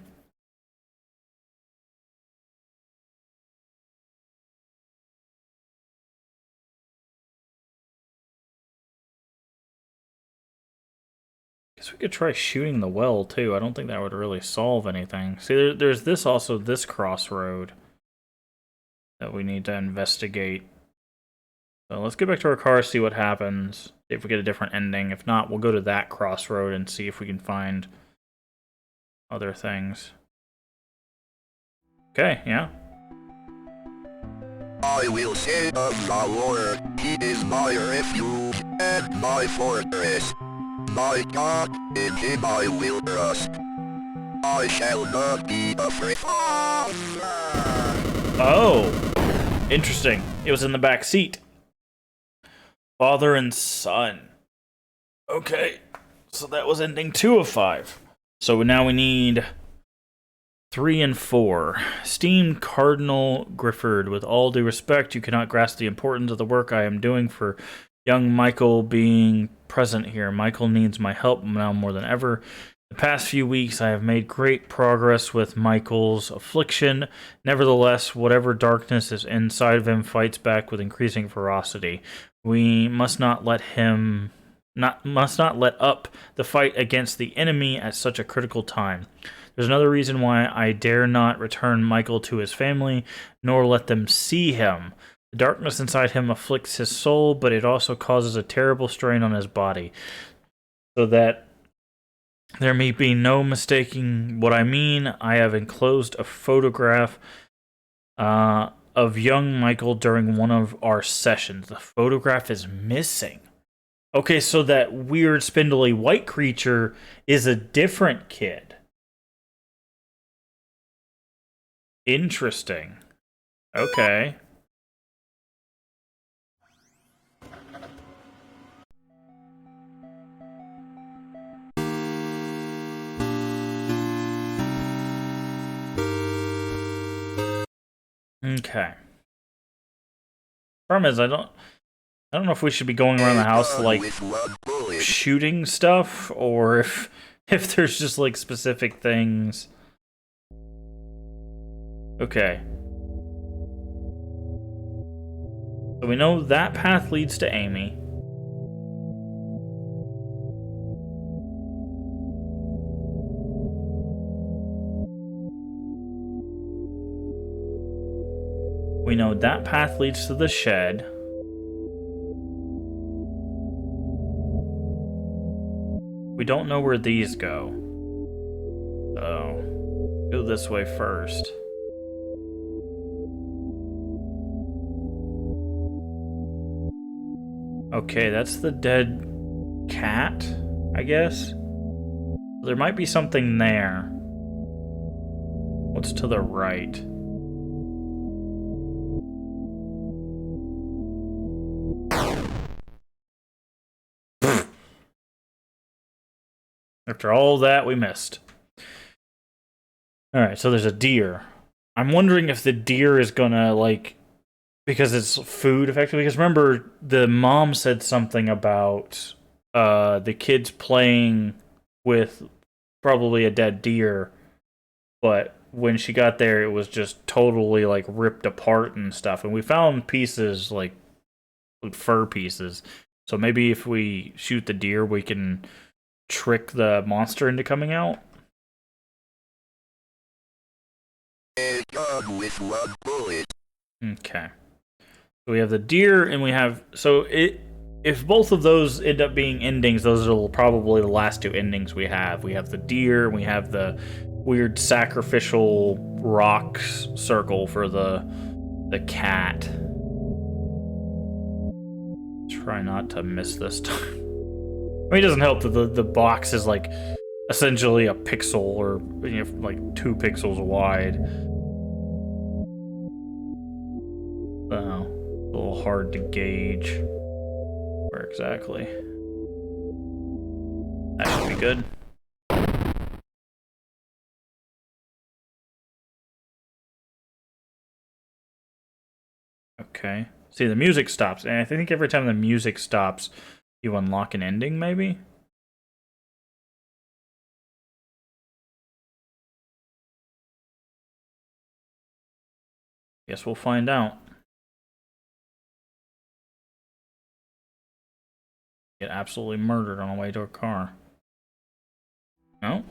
Guess we could try shooting the well, too. I don't think that would really solve anything. See, there's this also, this crossroad that we need to investigate. So let's get back to our car, see what happens, see if we get a different ending. If not, we'll go to that crossroad and see if we can find other things. Okay, yeah. I will say of the Lord, he is my refuge and my fortress. My God, in him I will trust. I shall not be afraid. Oh, interesting. It was in the back seat. Father and son. Okay, so that was ending 2 of 5. So now we need 3 and 4. Esteemed Cardinal Grifford, with all due respect, you cannot grasp the importance of the work I am doing for young Michael being present here. Michael needs my help now more than ever. The past few weeks, I have made great progress with Michael's affliction. Nevertheless, whatever darkness is inside of him fights back with increasing ferocity. We must not let up the fight against the enemy at such a critical time. There's another reason why I dare not return Michael to his family, nor let them see him. The darkness inside him afflicts his soul, but it also causes a terrible strain on his body. So that there may be no mistaking what I mean, I have enclosed a photograph of young Michael during one of our sessions. The photograph is missing. Okay, so that weird spindly white creature is a different kid. Interesting. Okay. Okay. Problem is, I don't know if we should be going around the house like shooting stuff, or if there's just like specific things. Okay. So we know that path leads to Amy. We know that path leads to the shed. We don't know where these go. So, go this way first. Okay, that's the dead cat, I guess. There might be something there. What's to the right? After all that, we missed. Alright, so there's a deer. I'm wondering if the deer is gonna, like, because it's food, effectively. Because remember, the mom said something about the kids playing with probably a dead deer, but when she got there, it was just totally, like, ripped apart and stuff. And we found pieces, like fur pieces. So maybe if we shoot the deer, we can trick the monster into coming out. With one bullet. Okay. So we have the deer, and we have... So if both of those end up being endings, those are probably the last 2 endings we have. We have the deer, and we have the weird sacrificial rock circle for the cat. Try not to miss this time. I mean, it doesn't help that the box is, like, essentially a pixel, or, you know, like 2 pixels wide. So, a little hard to gauge where exactly. That should be good. Okay. See, the music stops, and I think every time the music stops, you unlock an ending, maybe? Guess we'll find out. Get absolutely murdered on the way to a car. No?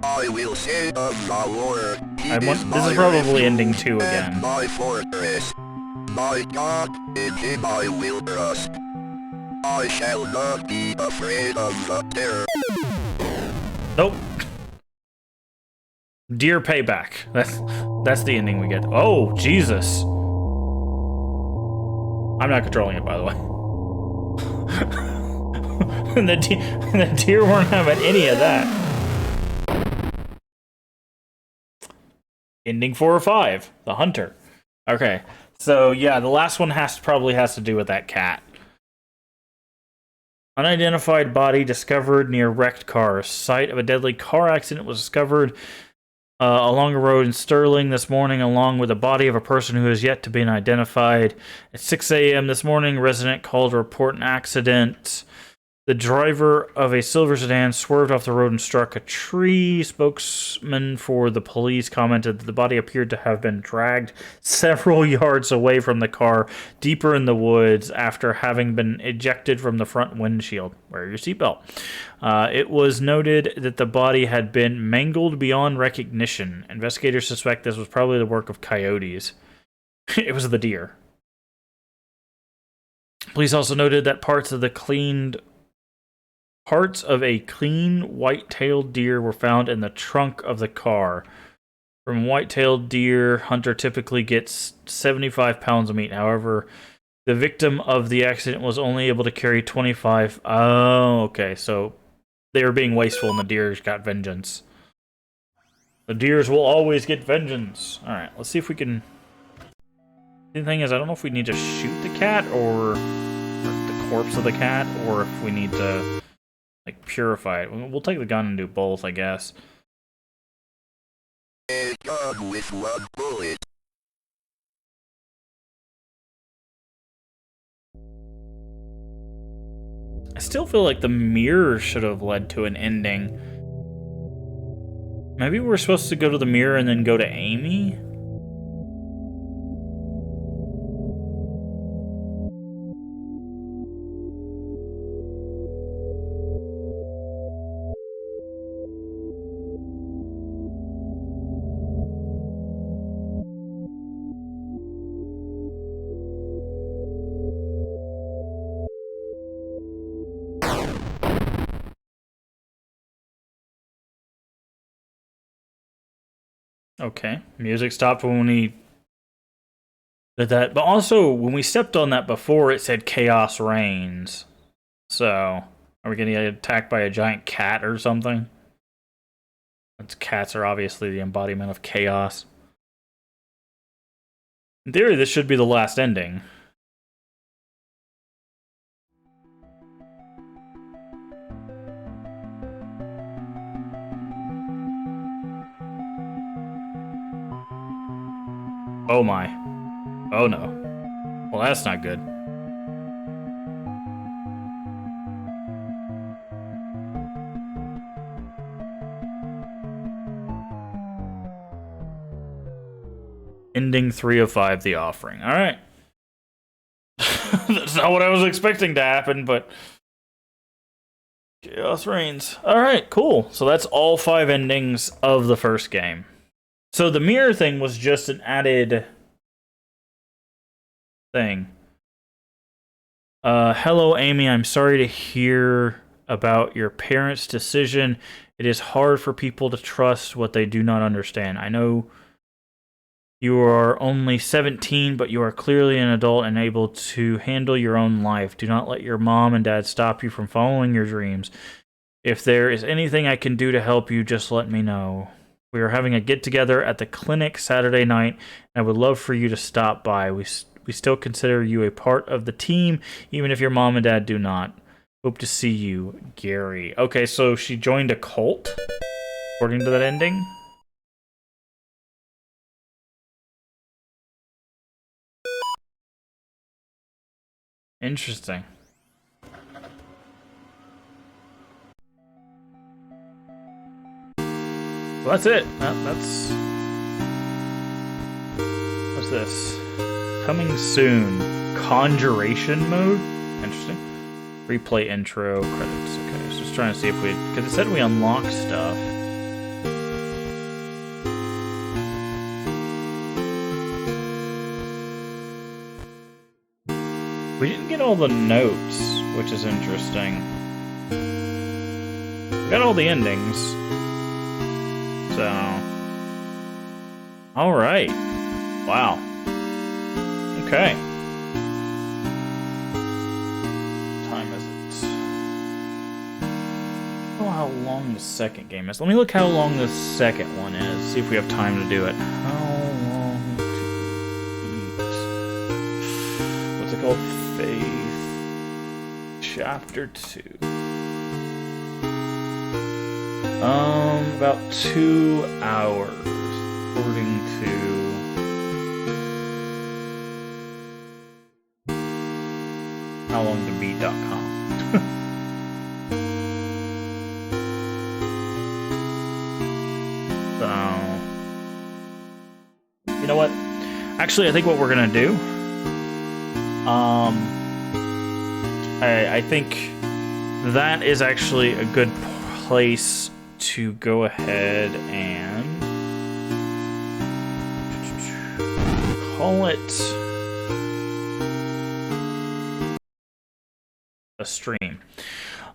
I will say of the Lord, this is probably ending 2 again. My fortress, my God, in him I will trust. I shall not be afraid of the terror. Nope. Dear Payback. That's the ending we get. Oh, Jesus. I'm not controlling it, by the way. the deer weren't having any of that. Ending 4 or 5. The hunter. Okay. So, yeah, the last one probably has to do with that cat. Unidentified body discovered near wrecked car. Site of a deadly car accident was discovered along a road in Sterling this morning, along with the body of a person who is yet to be identified. At 6 a.m. this morning, a resident called to report an accident. The driver of a silver sedan swerved off the road and struck a tree. Spokesman for the police commented that the body appeared to have been dragged several yards away from the car, deeper in the woods, after having been ejected from the front windshield. Wear your seatbelt. It was noted that the body had been mangled beyond recognition. Investigators suspect this was probably the work of coyotes. It was the deer. Police also noted that parts of a clean white-tailed deer were found in the trunk of the car. From white-tailed deer, hunter typically gets 75 pounds of meat. However, the victim of the accident was only able to carry 25. Oh, okay. So they were being wasteful and the deers got vengeance. The deers will always get vengeance. Alright, let's see if we can... The thing is, I don't know if we need to shoot the cat or the corpse of the cat, or if we need to... like, purify it. We'll take the gun and do both, I guess. A gun with one bullet. I still feel like the mirror should have led to an ending. Maybe we're supposed to go to the mirror and then go to Amy? Okay, music stopped when we did that. But also, when we stepped on that before, it said Chaos Reigns. So, are we going to get attacked by a giant cat or something? Cats are obviously the embodiment of chaos. In theory, this should be the last ending. Oh my. Oh no. Well, that's not good. Ending 3 of 5, The Offering. Alright. That's not what I was expecting to happen, but... Chaos Reigns. Alright, cool. So that's all 5 endings of the first game. So the mirror thing was just an added thing. Hello, Amy. I'm sorry to hear about your parents' decision. It is hard for people to trust what they do not understand. I know you are only 17, but you are clearly an adult and able to handle your own life. Do not let your mom and dad stop you from following your dreams. If there is anything I can do to help you, just let me know. We are having a get-together at the clinic Saturday night, and I would love for you to stop by. We still consider you a part of the team, even if your mom and dad do not. Hope to see you, Gary. Okay, so she joined a cult, according to that ending. Interesting. Well, that's it. That's... What's this? Coming soon. Conjuration mode? Interesting. Replay intro credits. Okay, I was just trying to see if we... Because it said we unlocked stuff. We didn't get all the notes, which is interesting. We got all the endings. So... Alright. Wow. Okay. What time is it? Oh, how long the second game is. Let me look how long the second one is. See if we have time to do it. How long to beat? What's it called? Faith. Chapter 2. About 2 hours. According to howlongtobeat.com. So, you know what? Actually, I think what we're gonna do, I think that is actually a good place to go ahead and call it a stream.